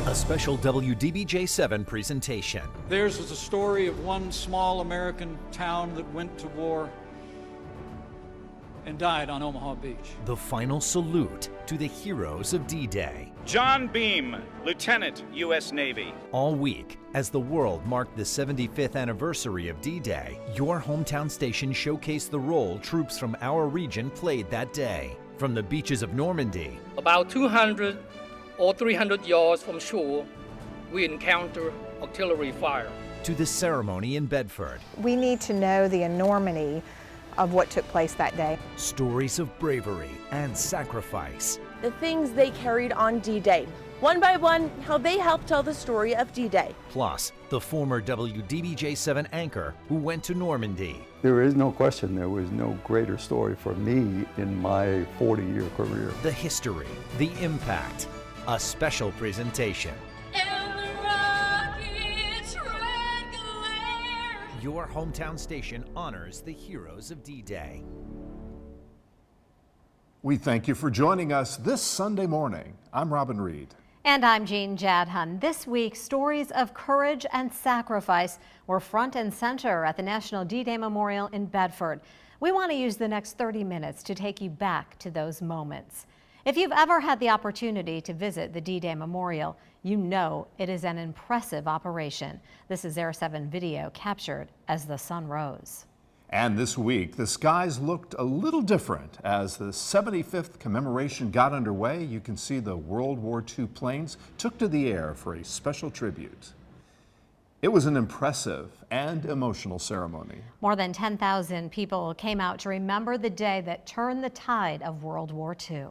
A special WDBJ7 presentation. Theirs was a story of one small American town that went to war and died on Omaha Beach. The final salute to the heroes of D-Day. John Beam, Lieutenant, U.S. Navy. All week, as the world marked the 75th anniversary of D-Day, your hometown station showcased the role troops from our region played that day. From the beaches of Normandy, about 200 or 300 yards from shore, we encounter artillery fire. To the ceremony in Bedford. We need to know the enormity of what took place that day. Stories of bravery and sacrifice. The things they carried on D-Day. One by one, how they helped tell the story of D-Day. Plus, the former WDBJ7 anchor who went to Normandy. There is no question there was no greater story for me in my 40-year career. The history, the impact, a special presentation. Your hometown station honors the heroes of D-Day. We thank you for joining us this Sunday morning. I'm Robin Reed. And I'm Jean Jadhun. This week, stories of courage and sacrifice were front and center at the National D-Day Memorial in Bedford. We want to use the next 30 minutes to take you back to those moments. If you've ever had the opportunity to visit the D-Day Memorial, you know it is an impressive operation. This is Air 7 video captured as the sun rose. And this week, the skies looked a little different. As the 75th commemoration got underway, you can see the World War II planes took to the air for a special tribute. It was an impressive and emotional ceremony. More than 10,000 people came out to remember the day that turned the tide of World War II.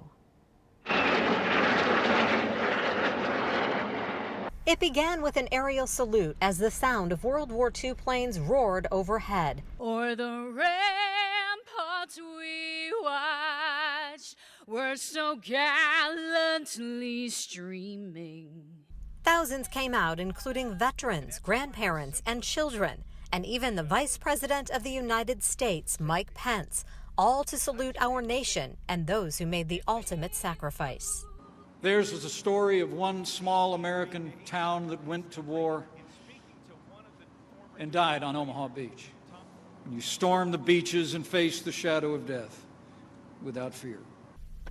It began with an aerial salute as the sound of World War II planes roared overhead. O'er the ramparts we watched were so gallantly streaming. Thousands came out, including veterans, grandparents, and children, and even the Vice President of the United States, Mike Pence, all to salute our nation and those who made the ultimate sacrifice. Theirs was a story of one small American town that went to war and died on Omaha Beach. And you stormed the beaches and faced the shadow of death without fear.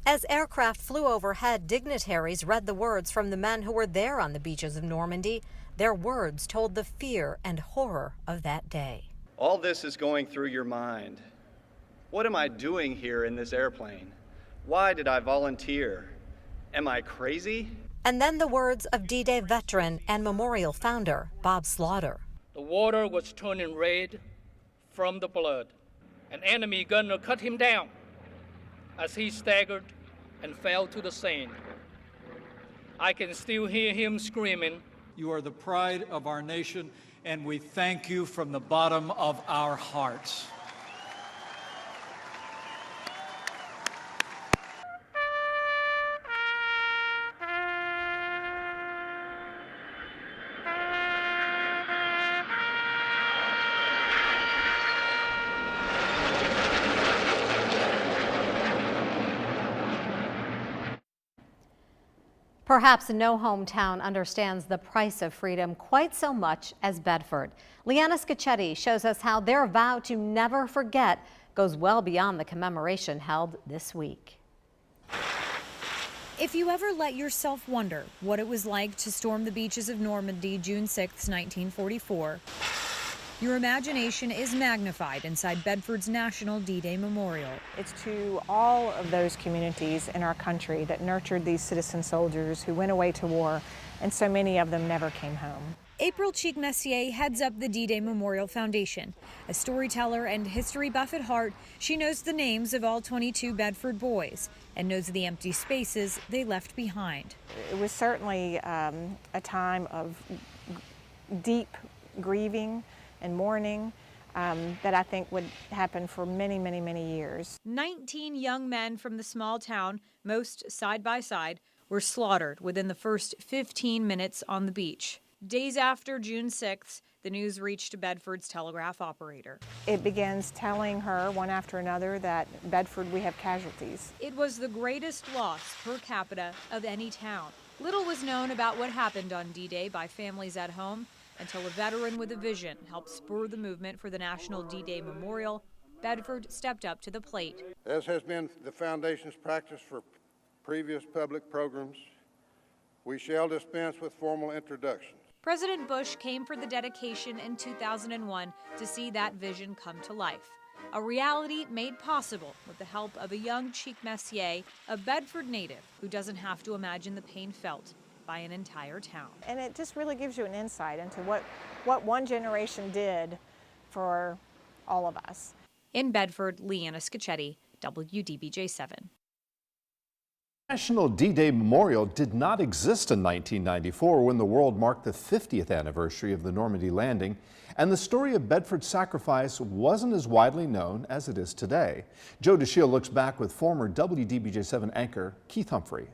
As aircraft flew overhead, dignitaries read the words from the men who were there on the beaches of Normandy. Their words told the fear and horror of that day. All this is going through your mind. What am I doing here in this airplane? Why did I volunteer? Am I crazy? And then the words of D-Day veteran and memorial founder, Bob Slaughter. The water was turning red from the blood. An enemy gunner cut him down as he staggered and fell to the sand. I can still hear him screaming, You are the pride of our nation, and we thank you from the bottom of our hearts. Perhaps no hometown understands the price of freedom quite so much as Bedford. Leanna Scacchetti shows us how their vow to never forget goes well beyond the commemoration held this week. If you ever let yourself wonder what it was like to storm the beaches of Normandy June 6, 1944, your imagination is magnified inside Bedford's National D-Day Memorial. It's to all of those communities in our country that nurtured these citizen soldiers who went away to war, and so many of them never came home. April Cheek-Messier heads up the D-Day Memorial Foundation. A storyteller and history buff at heart, she knows the names of all 22 Bedford boys and knows the empty spaces they left behind. It was certainly a time of deep grieving and mourning that I think would happen for many, many, many years. 19 young men from the small town, most side by side, were slaughtered within the first 15 minutes on the beach. Days after June 6th, the news reached Bedford's telegraph operator. It begins telling her one after another that Bedford, we have casualties. It was the greatest loss per capita of any town. Little was known about what happened on D-Day by families at home until a veteran with a vision helped spur the movement for the National D-Day Memorial. Bedford stepped up to the plate. As has been the Foundation's practice for previous public programs, we shall dispense with formal introductions. President Bush came for the dedication in 2001 to see that vision come to life. A reality made possible with the help of a young Chief Messier, a Bedford native who doesn't have to imagine the pain felt by an entire town. And it just really gives you an insight into what one generation did for all of us. In Bedford, Leanna Scacchetti, WDBJ7. National D-Day Memorial did not exist in 1994 when the world marked the 50th anniversary of the Normandy landing, and the story of Bedford's sacrifice wasn't as widely known as it is today. Joe DeShiel looks back with former WDBJ7 anchor Keith Humphrey.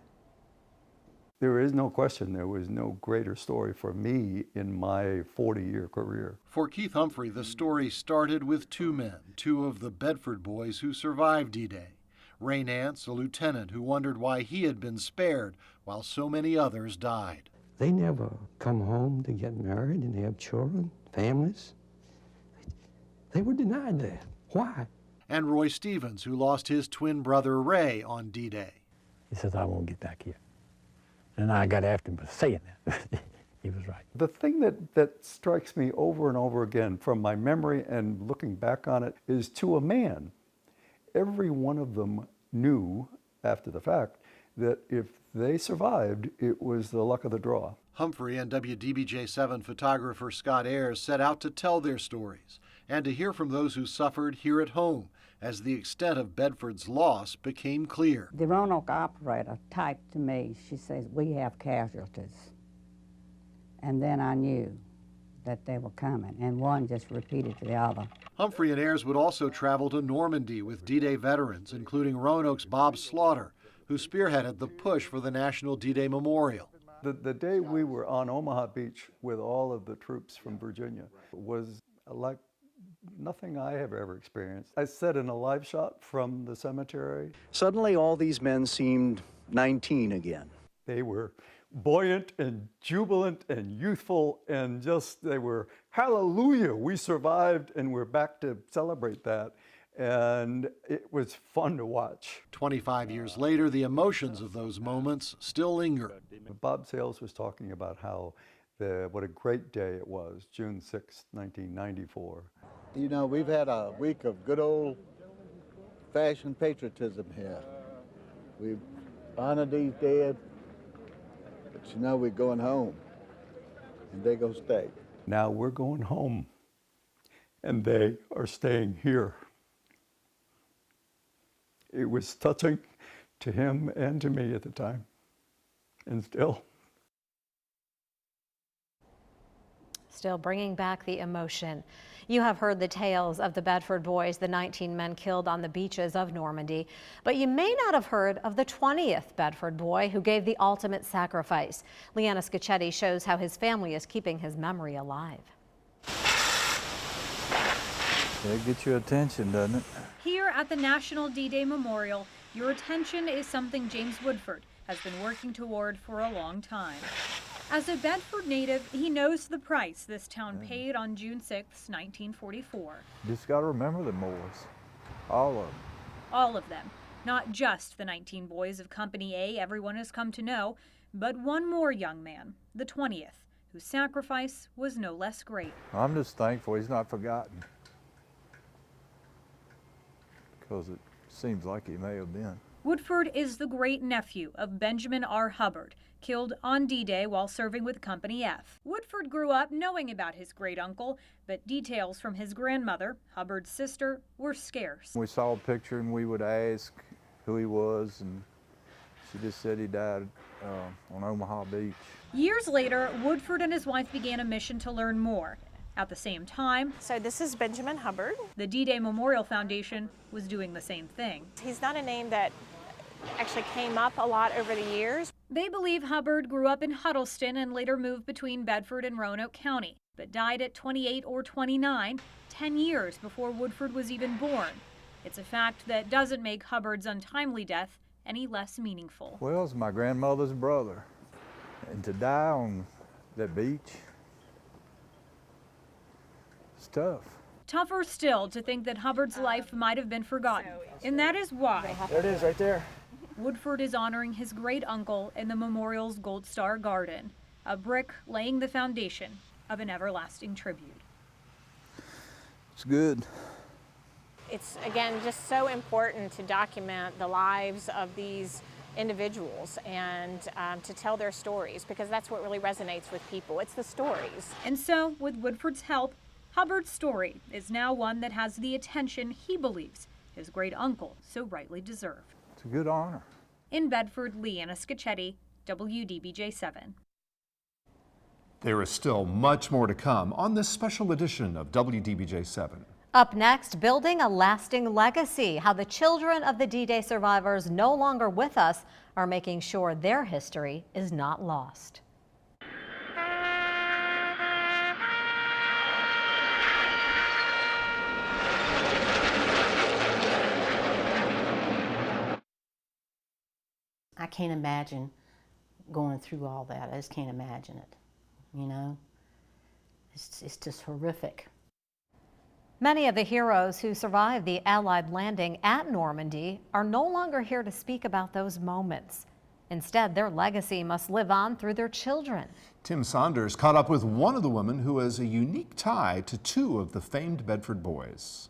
There is no question there was no greater story for me in my 40-year career. For Keith Humphrey, the story started with two men, two of the Bedford boys who survived D-Day. Ray Nance, a lieutenant who wondered why he had been spared while so many others died. They never come home to get married and have children, families. They were denied that. Why? And Roy Stevens, who lost his twin brother Ray on D-Day. He says, I won't get back here. And I got after him for saying that. He was right. The thing that strikes me over and over again from my memory and looking back on it is, to a man, every one of them knew after the fact that if they survived, it was the luck of the draw. Humphrey and WDBJ7 photographer Scott Ayers set out to tell their stories and to hear from those who suffered here at home as the extent of Bedford's loss became clear. The Roanoke operator typed to me, she says, we have casualties. And then I knew that they were coming, and one just repeated to the other. Humphrey and Ayers would also travel to Normandy with D-Day veterans, including Roanoke's Bob Slaughter, who spearheaded the push for the National D-Day Memorial. The day we were on Omaha Beach with all of the troops from Virginia was like nothing I have ever experienced. I sat in a live shot from the cemetery. Suddenly all these men seemed 19 again. They were buoyant and jubilant and youthful, and just, they were, hallelujah, we survived and we're back to celebrate that. And it was fun to watch. 25 years later, the emotions of those moments still linger. Bob Sales was talking about how what a great day it was, June 6, 1994. You know, we've had a week of good old-fashioned patriotism here. We've honored these dead, but you know we're going home, and they gonna stay. Now we're going home, and they are staying here. It was touching to him and to me at the time, and still. Still bringing back the emotion. You have heard the tales of the Bedford boys, the 19 men killed on the beaches of Normandy, but you may not have heard of the 20th Bedford boy who gave the ultimate sacrifice. Leanna Scacchetti shows how his family is keeping his memory alive. That gets your attention, doesn't it? Here at the National D-Day Memorial, your attention is something James Woodford has been working toward for a long time. As a Bedford native, he knows the price this town paid on June 6, 1944. Just got to remember the boys, all of them. All of them, not just the 19 boys of Company A everyone has come to know, but one more young man, the 20th, whose sacrifice was no less great. I'm just thankful he's not forgotten, because it seems like he may have been. Woodford is the great-nephew of Benjamin R. Hubbard, killed on D-Day while serving with Company F. Woodford grew up knowing about his great-uncle, but details from his grandmother, Hubbard's sister, were scarce. We saw a picture and we would ask who he was, and she just said he died on Omaha Beach. Years later, Woodford and his wife began a mission to learn more. At the same time, so this is Benjamin Hubbard. The D-Day Memorial Foundation was doing the same thing. He's not a name that actually came up a lot over the years. They believe Hubbard grew up in Huddleston and later moved between Bedford and Roanoke County, but died at 28 or 29, 10 years before Woodford was even born. It's a fact that doesn't make Hubbard's untimely death any less meaningful. Well, it's my grandmother's brother. And to die on that beach, it's tough. Tougher still to think that Hubbard's life might have been forgotten. And that is why There it is right there. Woodford is honoring his great uncle in the memorial's Gold Star Garden, a brick laying the foundation of an everlasting tribute. It's good. It's, again, just so important to document the lives of these individuals and to tell their stories, because that's what really resonates with people. It's the stories. And so, with Woodford's help, Hubbard's story is now one that has the attention he believes his great uncle so rightly deserved. It's a good honor. In Bedford, Leanna Scacchetti, WDBJ7. There is still much more to come on this special edition of WDBJ7. Up next, building a lasting legacy, how the children of the D-Day survivors no longer with us are making sure their history is not lost. I can't imagine going through all that. I just can't imagine it, you know? It's just horrific. Many of the heroes who survived the Allied landing at Normandy are no longer here to speak about those moments. Instead, their legacy must live on through their children. Tim Saunders caught up with one of the women who has a unique tie to two of the famed Bedford boys.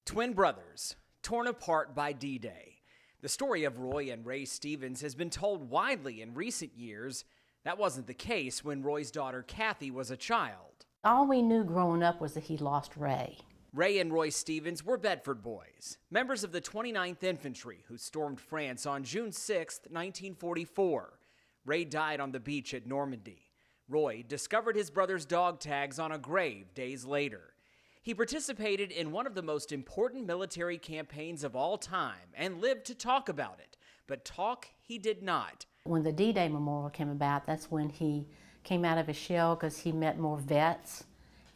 Twin brothers, torn apart by D-Day. The story of Roy and Ray Stevens has been told widely in recent years. That wasn't the case when Roy's daughter Kathy was a child. All we knew growing up was that he lost Ray. Ray and Roy Stevens were Bedford boys, members of the 29th Infantry who stormed France on June 6, 1944. Ray died on the beach at Normandy. Roy discovered his brother's dog tags on a grave days later. He participated in one of the most important military campaigns of all time and lived to talk about it, but talk he did not. When the D-Day Memorial came about, that's when he came out of his shell because he met more vets,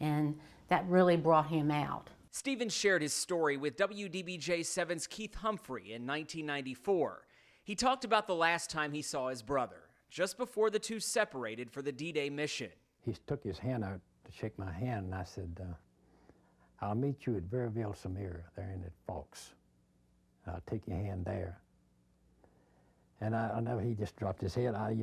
and that really brought him out. Stevens shared his story with WDBJ7's Keith Humphrey in 1994. He talked about the last time he saw his brother, just before the two separated for the D-Day mission. He took his hand out to shake my hand, and I said, I'll meet you at Verville Samir, there in at Fox. I'll take your hand there. And I know he just dropped his head. I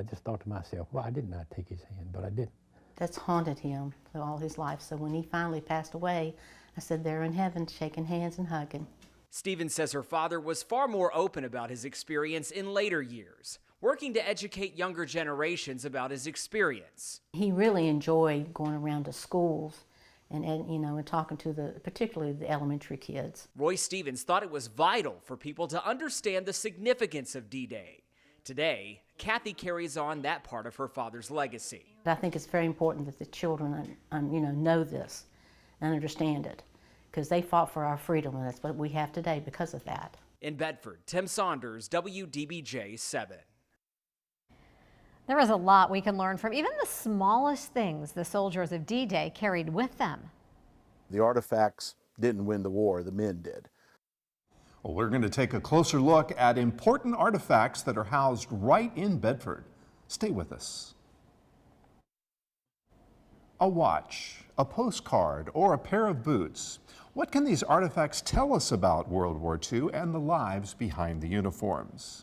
just thought to myself, why didn't I take his hand? But I didn't. That's haunted him for all his life. So when he finally passed away, I said, they're in heaven shaking hands and hugging. Stevens says her father was far more open about his experience in later years, working to educate younger generations about his experience. He really enjoyed going around to schools and talking to particularly the elementary kids. Roy Stevens thought it was vital for people to understand the significance of D-Day. Today, Kathy carries on that part of her father's legacy. I think it's very important that the children, know this and understand it, because they fought for our freedom, and that's what we have today because of that. In Bedford, Tim Saunders, WDBJ7. There is a lot we can learn from even the smallest things the soldiers of D-Day carried with them. The artifacts didn't win the war, the men did. Well, we're going to take a closer look at important artifacts that are housed right in Bedford. Stay with us. A watch, a postcard, or a pair of boots. What can these artifacts tell us about World War II and the lives behind the uniforms?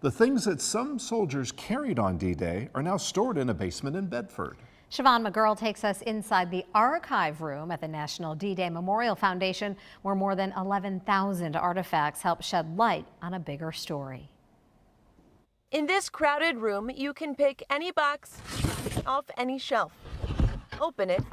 The things that some soldiers carried on D-Day are now stored in a basement in Bedford. Siobhan McGurl takes us inside the archive room at the National D-Day Memorial Foundation, where more than 11,000 artifacts help shed light on a bigger story. In this crowded room, you can pick any box off any shelf, open it,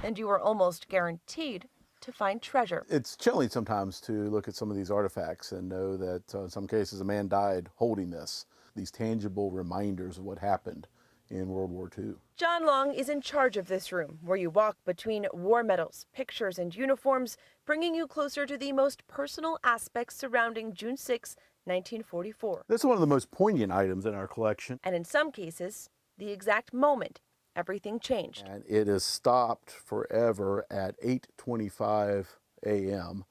and you are almost guaranteed to find treasure. It's chilling sometimes to look at some of these artifacts and know that in some cases a man died holding this, these tangible reminders of what happened in World War II. John Long is in charge of this room, where you walk between war medals, pictures, and uniforms, bringing you closer to the most personal aspects surrounding June 6, 1944. This is one of the most poignant items in our collection. And in some cases, the exact moment everything changed. And it is stopped forever at 8:25 a.m.,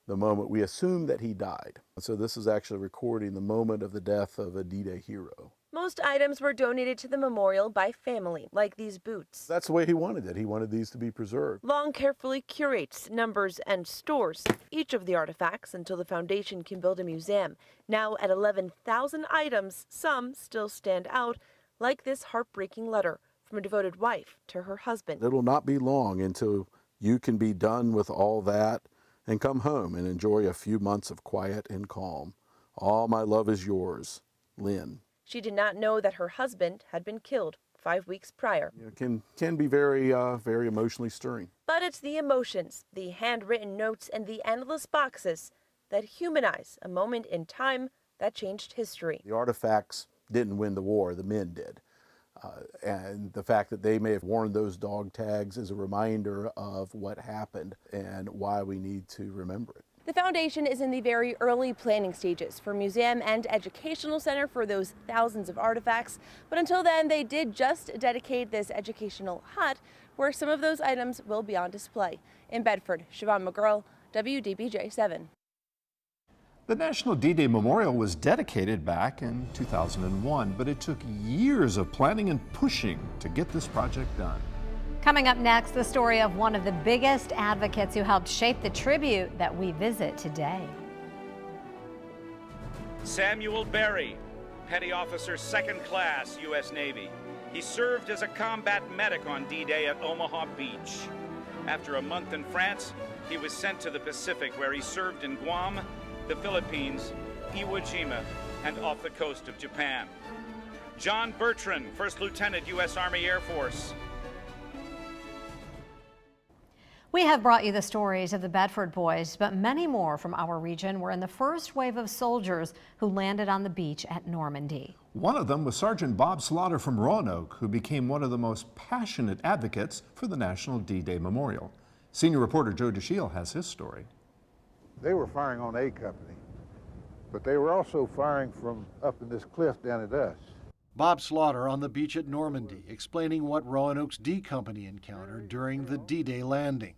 the moment we assume that he died. So this is actually recording the moment of the death of a D-Day hero. Most items were donated to the memorial by family, like these boots. That's the way he wanted it. He wanted these to be preserved. Long carefully curates, numbers, and stores each of the artifacts until the foundation can build a museum. Now at 11,000 items, some still stand out, like this heartbreaking letter from a devoted wife to her husband. It'll not be long until you can be done with all that and come home and enjoy a few months of quiet and calm. All my love is yours, Lynn. She did not know that her husband had been killed 5 weeks prior. It can be very emotionally stirring. But it's the emotions, the handwritten notes, and the endless boxes that humanize a moment in time that changed history. The artifacts didn't win the war, the men did. And the fact that they may have worn those dog tags is a reminder of what happened and why we need to remember it. The foundation is in the very early planning stages for museum and educational center for those thousands of artifacts. But until then, they did just dedicate this educational hut where some of those items will be on display. In Bedford, Siobhan McGurl, WDBJ7. The National D-Day Memorial was dedicated back in 2001, but it took years of planning and pushing to get this project done. Coming up next, the story of one of the biggest advocates who helped shape the tribute that we visit today. Samuel Berry, Petty Officer 2nd Class, U.S. Navy. He served as a combat medic on D-Day at Omaha Beach. After a month in France, he was sent to the Pacific, where he served in Guam, the Philippines, Iwo Jima, and off the coast of Japan. John Bertrand, 1st Lieutenant, U.S. Army Air Force. We have brought you the stories of the Bedford boys, but many more from our region were in the first wave of soldiers who landed on the beach at Normandy. One of them was Sergeant Bob Slaughter from Roanoke, who became one of the most passionate advocates for the National D-Day Memorial. Senior reporter Joe DeShiel has his story. They were firing on A Company, but they were also firing from up in this cliff down at us. Bob Slaughter on the beach at Normandy, explaining what Roanoke's D Company encountered during the D-Day landing.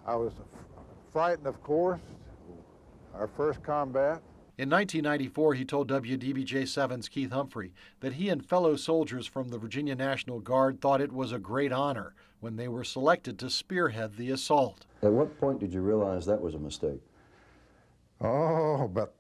I was frightened, of course, our first combat. In 1994, he told WDBJ7's Keith Humphrey that he and fellow soldiers from the Virginia National Guard thought it was a great honor when they were selected to spearhead the assault. At what point did you realize that was a mistake? Oh, about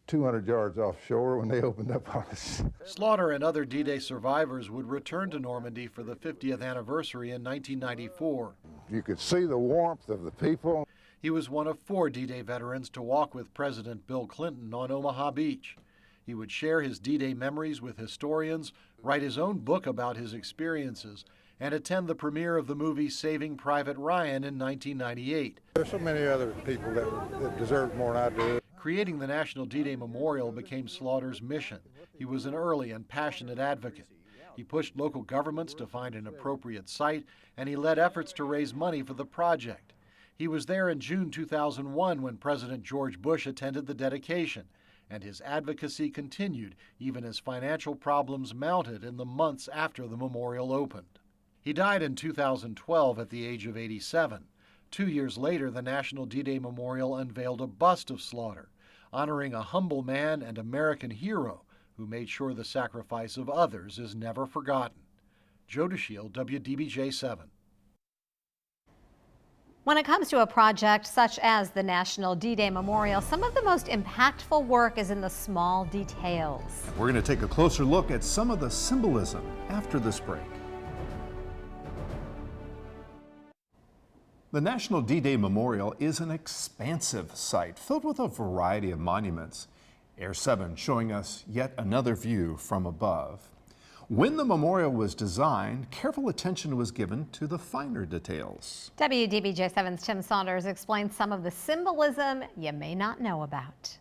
200 yards offshore when they opened up on us. Slaughter and other D-Day survivors would return to Normandy for the 50th anniversary in 1994. You could see the warmth of the people. He was one of 4 D-Day veterans to walk with President Bill Clinton on Omaha Beach. He would share his D-Day memories with historians, write his own book about his experiences, and attend the premiere of the movie Saving Private Ryan in 1998. There's so many other people that deserve more than I do. Creating the National D-Day Memorial became Slaughter's mission. He was an early and passionate advocate. He pushed local governments to find an appropriate site, and he led efforts to raise money for the project. He was there in June 2001 when President George Bush attended the dedication, and his advocacy continued even as financial problems mounted in the months after the memorial opened. He died in 2012 at the age of 87. 2 years later, the National D-Day Memorial unveiled a bust of Slaughter, honoring a humble man and American hero who made sure the sacrifice of others is never forgotten. Joe DeShiel, WDBJ7. When it comes to a project such as the National D-Day Memorial, some of the most impactful work is in the small details. We're going to take a closer look at some of the symbolism after this break. The National D-Day Memorial is an expansive site filled with a variety of monuments. Air 7 showing us yet another view from above. When the memorial was designed, careful attention was given to the finer details. WDBJ7's Tim Saunders explains some of the symbolism you may not know about.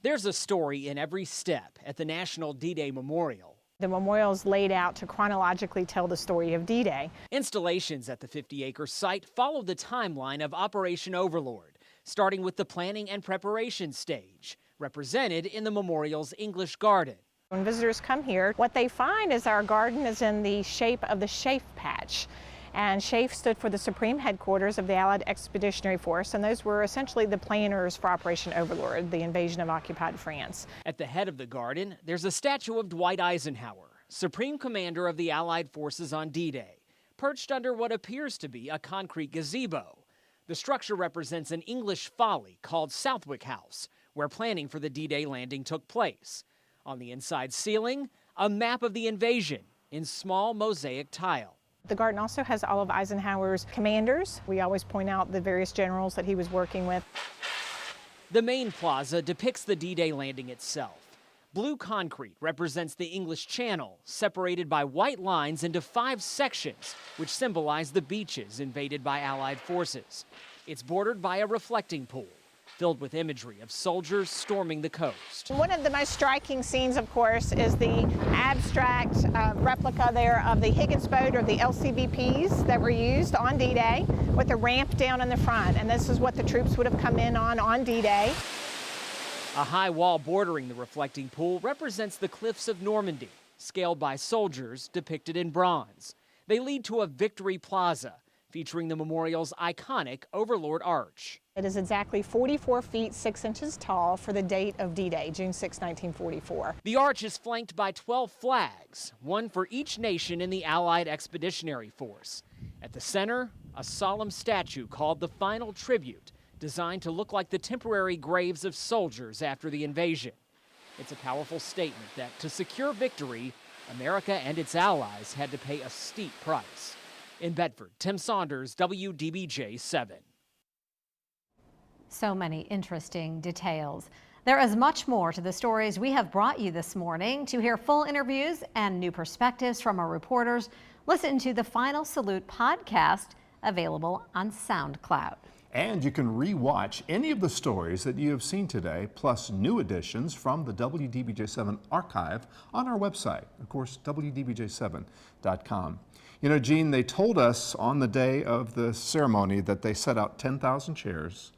There's a story in every step at the National D-Day Memorial. The memorial is laid out to chronologically tell the story of D-Day. Installations at the 50-acre site follow the timeline of Operation Overlord, starting with the planning and preparation stage, represented in the memorial's English garden. When visitors come here, what they find is our garden is in the shape of the Shafe Patch. And SHAEF stood for the Supreme Headquarters of the Allied Expeditionary Force, and those were essentially the planners for Operation Overlord, the invasion of occupied France. At the head of the garden, there's a statue of Dwight Eisenhower, Supreme Commander of the Allied forces on D-Day, perched under what appears to be a concrete gazebo. The structure represents an English folly called Southwick House, where planning for the D-Day landing took place. On the inside ceiling, a map of the invasion in small mosaic tile. The garden also has all of Eisenhower's commanders. We always point out the various generals that he was working with. The main plaza depicts the D-Day landing itself. Blue concrete represents the English Channel, separated by white lines into 5 sections, which symbolize the beaches invaded by Allied forces. It's bordered by a reflecting pool, filled with imagery of soldiers storming the coast. One of the most striking scenes, of course, is the abstract replica there of the Higgins boat, or the LCVPs that were used on D-Day, with a ramp down in the front. And this is what the troops would have come in on D-Day. A high wall bordering the reflecting pool represents the cliffs of Normandy, scaled by soldiers depicted in bronze. They lead to a Victory Plaza, featuring the memorial's iconic Overlord Arch. It is exactly 44 feet 6 inches tall for the date of D-Day, June 6, 1944. The arch is flanked by 12 flags, one for each nation in the Allied Expeditionary Force. At the center, a solemn statue called the Final Tribute, designed to look like the temporary graves of soldiers after the invasion. It's a powerful statement that to secure victory, America and its allies had to pay a steep price. In Bedford, Tim Saunders, WDBJ7. So many interesting details. There is much more to the stories we have brought you this morning. To hear full interviews and new perspectives from our reporters, listen to the Final Salute podcast, available on SoundCloud. And you can re-watch any of the stories that you have seen today, plus new editions from the WDBJ7 archive on our website, of course, WDBJ7.com. You know, Gene, they told us on the day of the ceremony that they set out 10,000 chairs,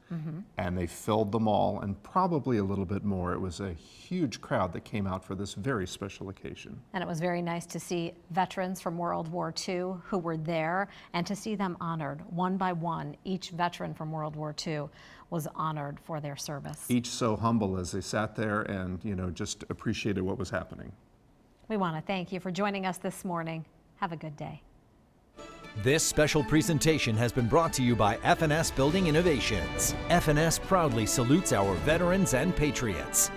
and they filled them all, and probably a little bit more. It was a huge crowd that came out for this very special occasion. And it was very nice to see veterans from World War II who were there, and to see them honored one by one. Each veteran from World War II was honored for their service. Each so humble as they sat there and, you know, just appreciated what was happening. We want to thank you for joining us this morning. Have a good day. This special presentation has been brought to you by F&S Building Innovations. F&S proudly salutes our veterans and patriots.